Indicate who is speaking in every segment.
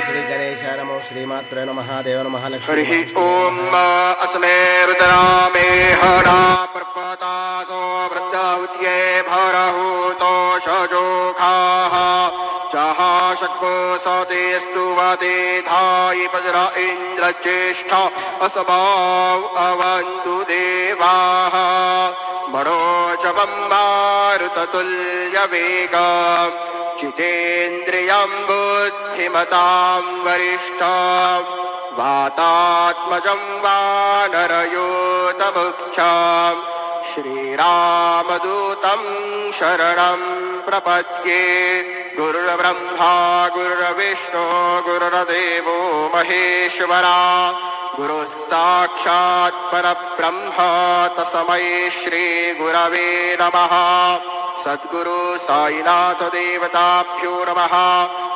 Speaker 1: श्री गणेशाय नमो श्रीमात्रे नमः देव नमः लक्ष्मी
Speaker 2: हरिः ओम अस्मे रुद्रामे हरा पर्वतासो वृद्धौत्ये भरहूतो शजोखाः चाहा शक्को सतेस्तु वते धायि वज्र इन्द्रज्येष्ठ असभाव अवन्तु देवाः मरोजवं मारुततुल्यवेगम् जितेन्द्रियं बुद्धिमतां वरिष्ठं वातात्मजं वानरयूतमुख्यं श्रीरामदूतं शरणं प्रपद्ये गुरुर्ब्रह्मा गुरुर्विष्णु गुरुर्देवो महेश्वरा गुरुः साक्षात् परब्रह्म तस्मै श्रीगुरवे नमः। सद्गुरु साईनाथ देवताभ्यो नमः।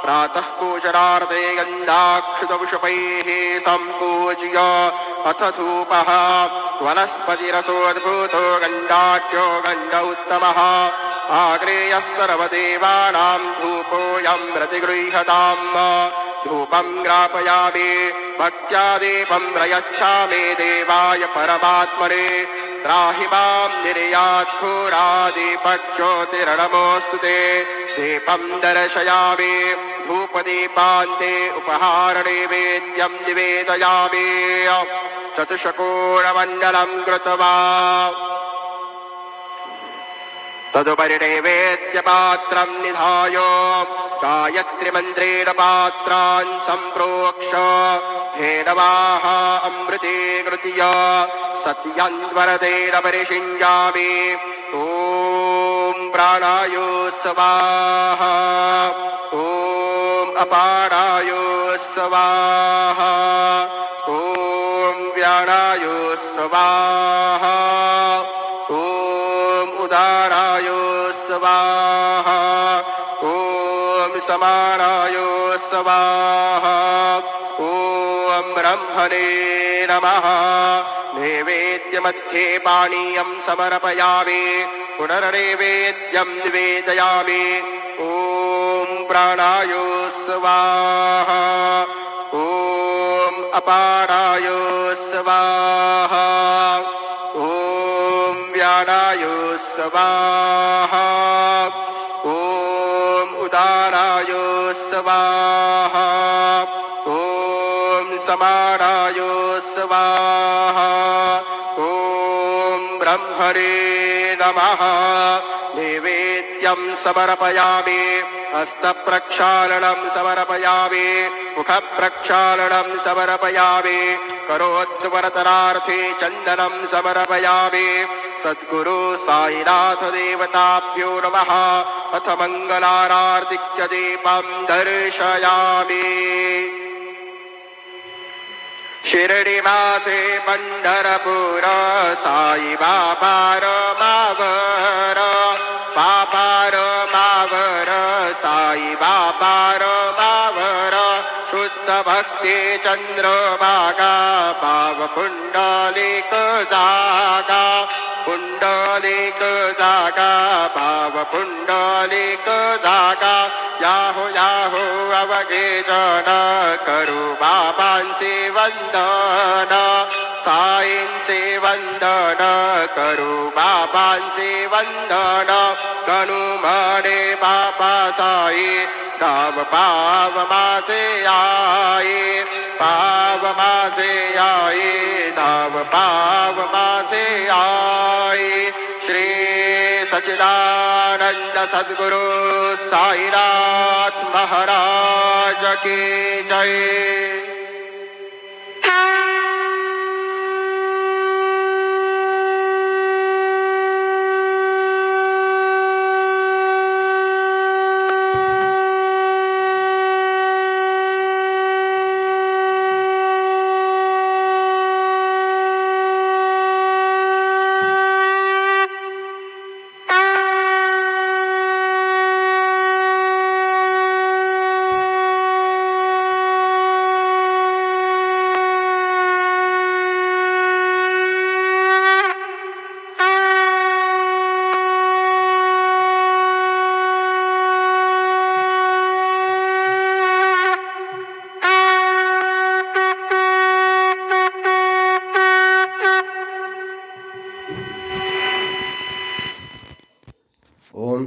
Speaker 2: प्रातः पूजनार्थे गन्धाक्षुतपुष्पैः सम्पूज्य अथ धूपः वनस्पतिरसोद्भूतो गन्धाढ्यो गन्ध उत्तमः आग्नेयः सर्वदेवानां धूपोऽयं प्रतिगृह्यताम्। धूपं ग्रापयामि भक्त्या दीपं प्रयच्छामि देवाय परमात्मने त्राहि मां निर्याद्घोरादिपज्योतिर्नमोऽस्तु ते। दीपं दर्शयामि धूपदीपान्ते उपहारनैवेद्यं निवेदयामि। चतुष्कोणमण्डलं कृत्वा तदुपरि नैवेद्यपात्रं निधाय गायत्रीमन्त्रेण पात्रान् सम्प्रोक्ष धेनवाः अमृतीकृत्य सत्यन्वरतेन परिषिञ्जामि। ॐ प्राणाय स्वाहा ॐ अपानाय स्वाहा ॐ व्यानाय स्वाहा ॐ उदाराय स्वाहा ॐ समानाय स्वाहा ॐ ब्रह्मणे नमः। नैवेद्यमध्ये पानीयं समर्पयामि पुनर्नैवेद्यं निवेदयामि। ॐ प्राणाय स्वाहा ॐ अपानाय स्वाहा ॐ व्यानाय स्वाहा ॐ उदाराय स्वाहा ॐ समानाय स्वाहा ॐ ब्रह्मणे नमः। नैवेद्यं समर्पयामि हस्तप्रक्षालनं समर्पयामि मुखप्रक्षालनं समर्पयामि करोद्वरतनार्थे चन्दनं समर्पयामि। सद्गुरु साईनाथ देवताभ्यो नमः। अथ मङ्गलारार्तिक्यदीपं दर्शयामि। शिरडिवासे पंढरपुर साई बाबार मावर बाबार मावर साई बाबार मावर शुद्ध भक्ति चंद्रभागा पाव पुंडलिक जागा पुंडलिक जागा पाव पुंडलिक जागा याहो याहो अवगे जन करू बाबांचे वंदन साईंचे वंदन करू बाबांचे वंदन गणू म्हणे बाबा साई नाव पाव माझे आई पाव माझे आई नाव पाव माझे आई। श्री सच्चिदानंद सद्गुरु साईनाथ महाराज की जय।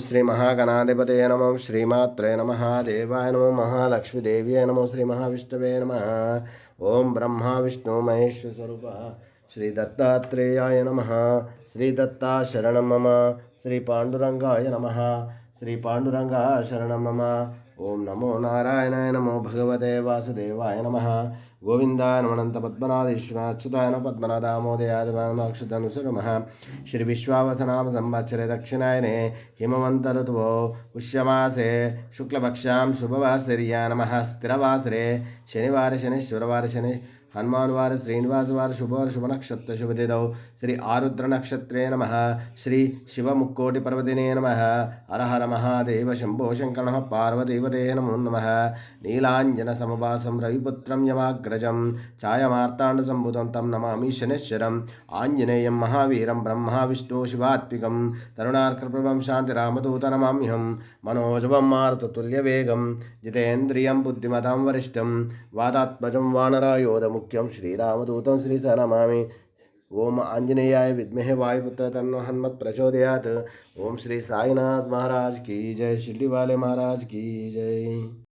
Speaker 1: శ్రీ మహాగణాధిపతయ నమః శ్రీమాత్రే నమః దేవాయ నమో మహాలక్ష్మీదేవ్యై నమో శ్రీ మహావిష్ణవే నమః ఓం బ్రహ్మ విష్ణు మహేశ్వర స్వరూప శ్రీ దత్తాత్రేయాయ నమః శ్రీ దత్తా శరణం మమ శ్రీ పాండురంగాయ నమః శ్రీ పాండురంగా శరణం మమ ఓం నమో నారాయణాయ నమో భగవతే వాసుదేవాయ నమః గోవిందాయ నమనంత పద్మనాథేశ్వర అచ్యుతాయ నమ పద్మనాథామోదయాదమాక్షతనుసు నమః శ్రీ విశ్వావసనామ సంవత్సరే దక్షిణాయనే హిమవంత ఋతువో పుష్యమాసే శుక్లపక్షాం శుభవాసర్యా నమః స్థిరవాసరే శనివార శనిశ్వరవార శని హనుమాన్వార శ్రీనివాసవార శుభవార శుభ నక్షత్ర శుభతిథౌ శ్రీ ఆరుద్ర నక్షత్రే నమః శ్రీ శివముక్కోటి పర్వదినే నమః హర హర మహాదేవ శంభో శంకర నమః పార్వతీవతే నమో నమః నీలాంజన సమవాసం రవిపుత్రం యమాగ్రజం ఛాయమార్తాండ సంభూతం తం నమామి శనిశ్చరం ఆంజనేయం మహావీరం బ్రహ్మ విష్ణు శివాత్మికం తరుణార్కప్రభం శాంతిరామదూత నమామ్యహం మనోజవం మారుతతుల్యవేగం జితేంద్రియం బుద్ధిమతాం వరిష్టం వాదాత్మజం వానరాయోధముఖ్యం శ్రీరామదూతం శ్రీసనమామి ఓం ఆంజనేయాయ విద్మహే వాయుపుత్ర తన్నో హనుమత్ ప్రచోదయాత్ ఓం శ్రీ సాయినాథ్ మహారాజ్ కీ జై షిర్డీ వాలే మహారాజ్ కీ జై